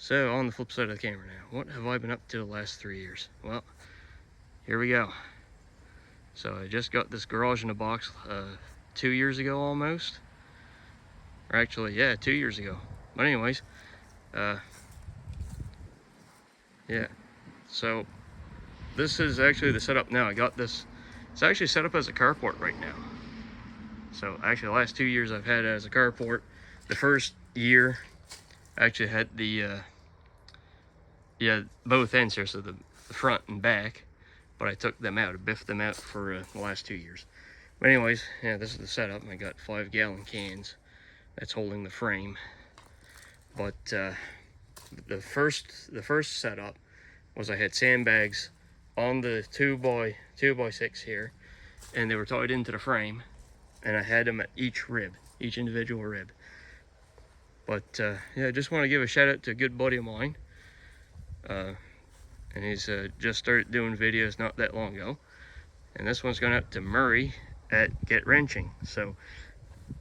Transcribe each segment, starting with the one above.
So, on the flip side of the camera now, what have I been up to the last 3 years? Well, here we go. So I just got this garage in a box 2 years ago almost. Or actually, yeah, 2 years ago. But anyways, yeah. So this is actually the setup now. I got this, it's actually set up as a carport right now. So actually the last 2 years I've had it as a carport. The first year I actually had the, both ends here, so the front and back. But I took them out, I biffed them out for the last 2 years. But anyways, yeah, this is the setup. I got 5-gallon cans that's holding the frame. But the first setup was I had sandbags on the 2x6 here, and they were tied into the frame, and I had them at each rib, each individual rib. But yeah, I just want to give a shout out to a good buddy of mine. And he's just started doing videos not that long ago. And this one's going out to Murray at Get Wrenching. So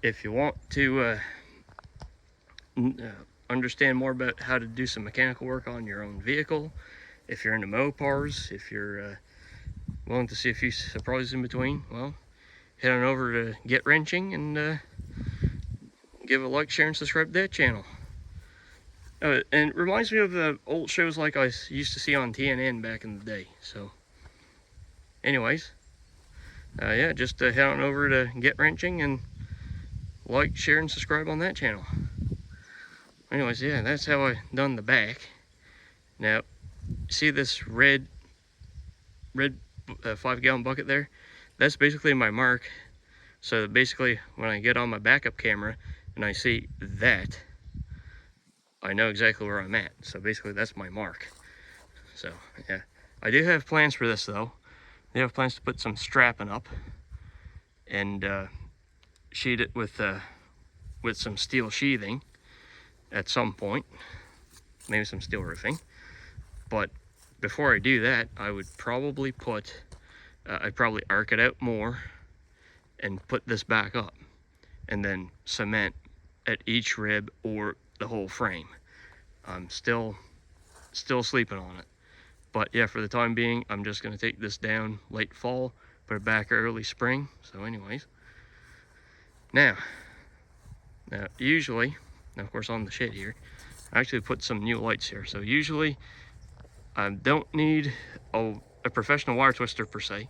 if you want to understand more about how to do some mechanical work on your own vehicle, if you're into Mopars, if you're willing to see a few surprises in between, well, head on over to Get Wrenching and give a like, share, and subscribe to that channel. And it reminds me of the old shows like I used to see on TNN back in the day. So anyways, yeah, just head on over to Get Wrenching and like, share, and subscribe on that channel. Anyways, yeah, that's how I done the back. Now, see this red 5-gallon bucket there? That's basically my mark. So basically, when I get on my backup camera and I see that, I know exactly where I'm at. So basically that's my mark. So yeah, I do have plans for this though. I have plans to put some strapping up and sheet it with some steel sheathing at some point, maybe some steel roofing. But before I do that, I would probably put I'd probably arc it out more and put this back up, and then cement at each rib or the whole frame. I'm still sleeping on it, but yeah, for the time being I'm just going to take this down late fall, put it back early spring. So anyways, now usually, now of course on the shed here, I actually put some new lights here. So usually I don't need a professional wire twister per se.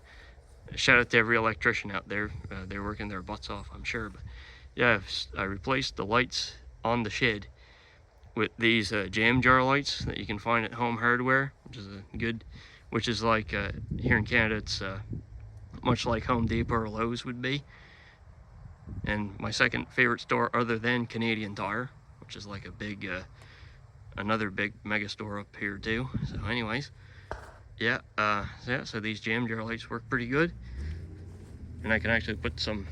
Shout out to every electrician out there, they're working their butts off, I'm sure. But yeah, I replaced the lights on the shed with these jam jar lights that you can find at Home Hardware, which is like here in Canada, it's much like Home Depot or Lowe's would be. And my second favorite store other than Canadian Tire, which is like a big another big mega store up here too. So anyways, yeah, so these jam jar lights work pretty good, and I can actually put some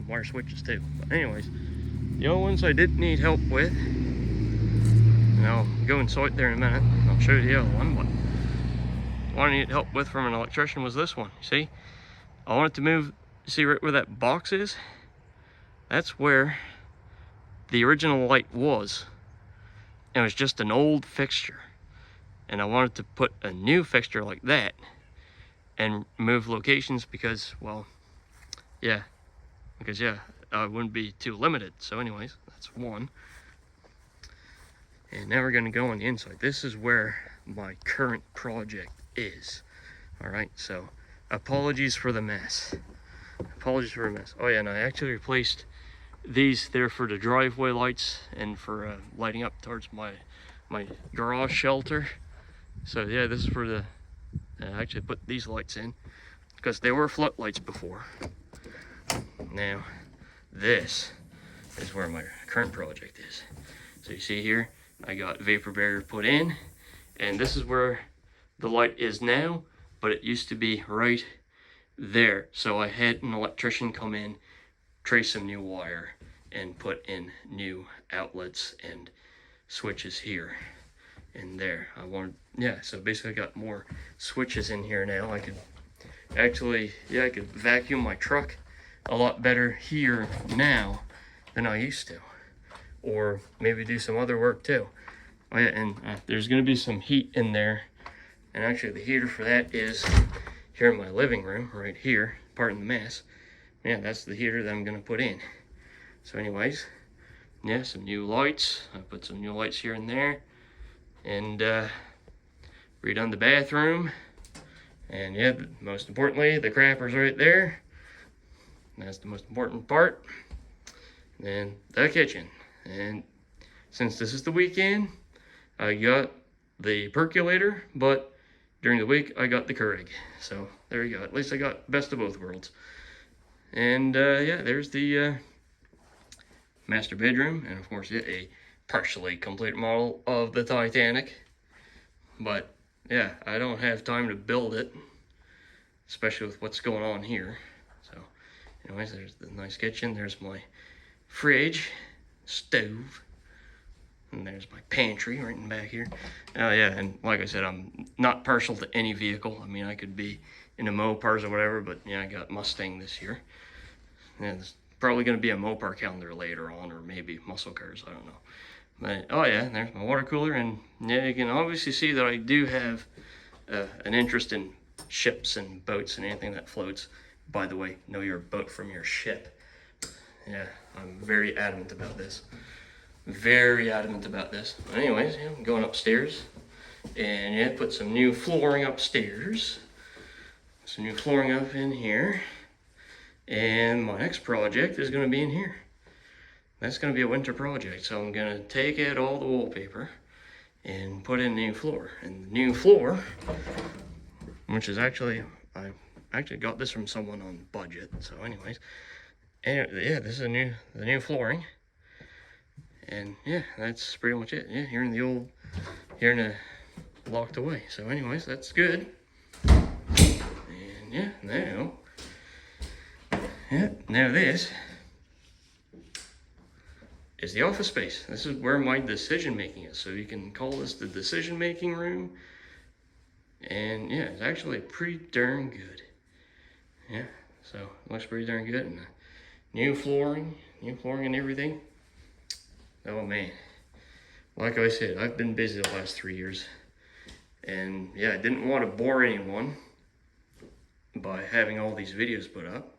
wire switches too. But anyways, the only ones I didn't need help with, and I'll go and saw it there in a minute, I'll show you the other one, but the one I needed help with from an electrician was this one. You see, I wanted to move, see right where that box is? That's where the original light was. It was just an old fixture, and I wanted to put a new fixture like that and move locations because, well, yeah, I wouldn't be too limited. So anyways, that's one. And now we're going to go on the inside. This is where my current project is. All right, so apologies for the mess. Apologies for the mess. Oh yeah, and I actually replaced these there for the driveway lights and for lighting up towards my garage shelter. So yeah, this is for the I actually put these lights in because they were floodlights before. Now this is where my current project is. So you see here, I got vapor barrier put in, and this is where the light is now, but it used to be right there. So I had an electrician come in, trace some new wire, and put in new outlets and switches here and there. So basically I got more switches in here now. I could actually, I could vacuum my truck a lot better here now than I used to, or maybe do some other work too. Oh yeah, and there's gonna be some heat in there. And actually the heater for that is here in my living room, right here, pardon the mess. Yeah, that's the heater that I'm gonna put in. So anyways, yeah, some new lights. I put some new lights here and there. And redone the bathroom. And yeah, most importantly, the crapper's right there. That's the most important part. And the kitchen. And since this is the weekend, I got the percolator, but during the week I got the Keurig. So there you go. At least I got best of both worlds. And yeah, there's the master bedroom, and of course, yeah, a partially complete model of the Titanic. But yeah, I don't have time to build it, especially with what's going on here. So anyways, there's the nice kitchen. There's my fridge, stove, and there's my pantry right in back here. Oh yeah, and like I said, I'm not partial to any vehicle. I mean, I could be into Mopars or whatever, but yeah, I got Mustang this year. Yeah, there's probably going to be a Mopar calendar later on, or maybe muscle cars, I don't know. But oh yeah, there's my water cooler, and yeah, you can obviously see that I do have an interest in ships and boats and anything that floats. By the way, know your boat from your ship. Yeah, I'm very adamant about this. Very adamant about this. But anyways, yeah, I'm going upstairs, and yeah, put some new flooring upstairs. Some new flooring up in here. And my next project is going to be in here. That's going to be a winter project. So I'm going to take out all the wallpaper and put in new floor. And the new floor, which is actually, I actually got this from someone on budget. So anyways, and yeah, this is the new flooring. And yeah, that's pretty much it. Yeah, here in the locked away. So anyways, that's good. And yeah, now this is the office space. This is where my decision making is. So you can call this the decision making room. And yeah, it's actually pretty darn good. Yeah, so it looks pretty darn good. And new flooring and everything. Oh man, like I said, I've been busy the last 3 years. And yeah, I didn't want to bore anyone by having all these videos put up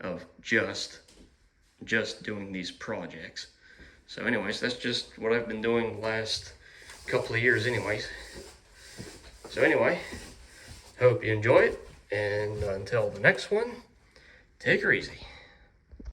of just doing these projects. So anyways, that's just what I've been doing the last couple of years anyways. So anyway, hope you enjoy it, and until the next one, take her easy.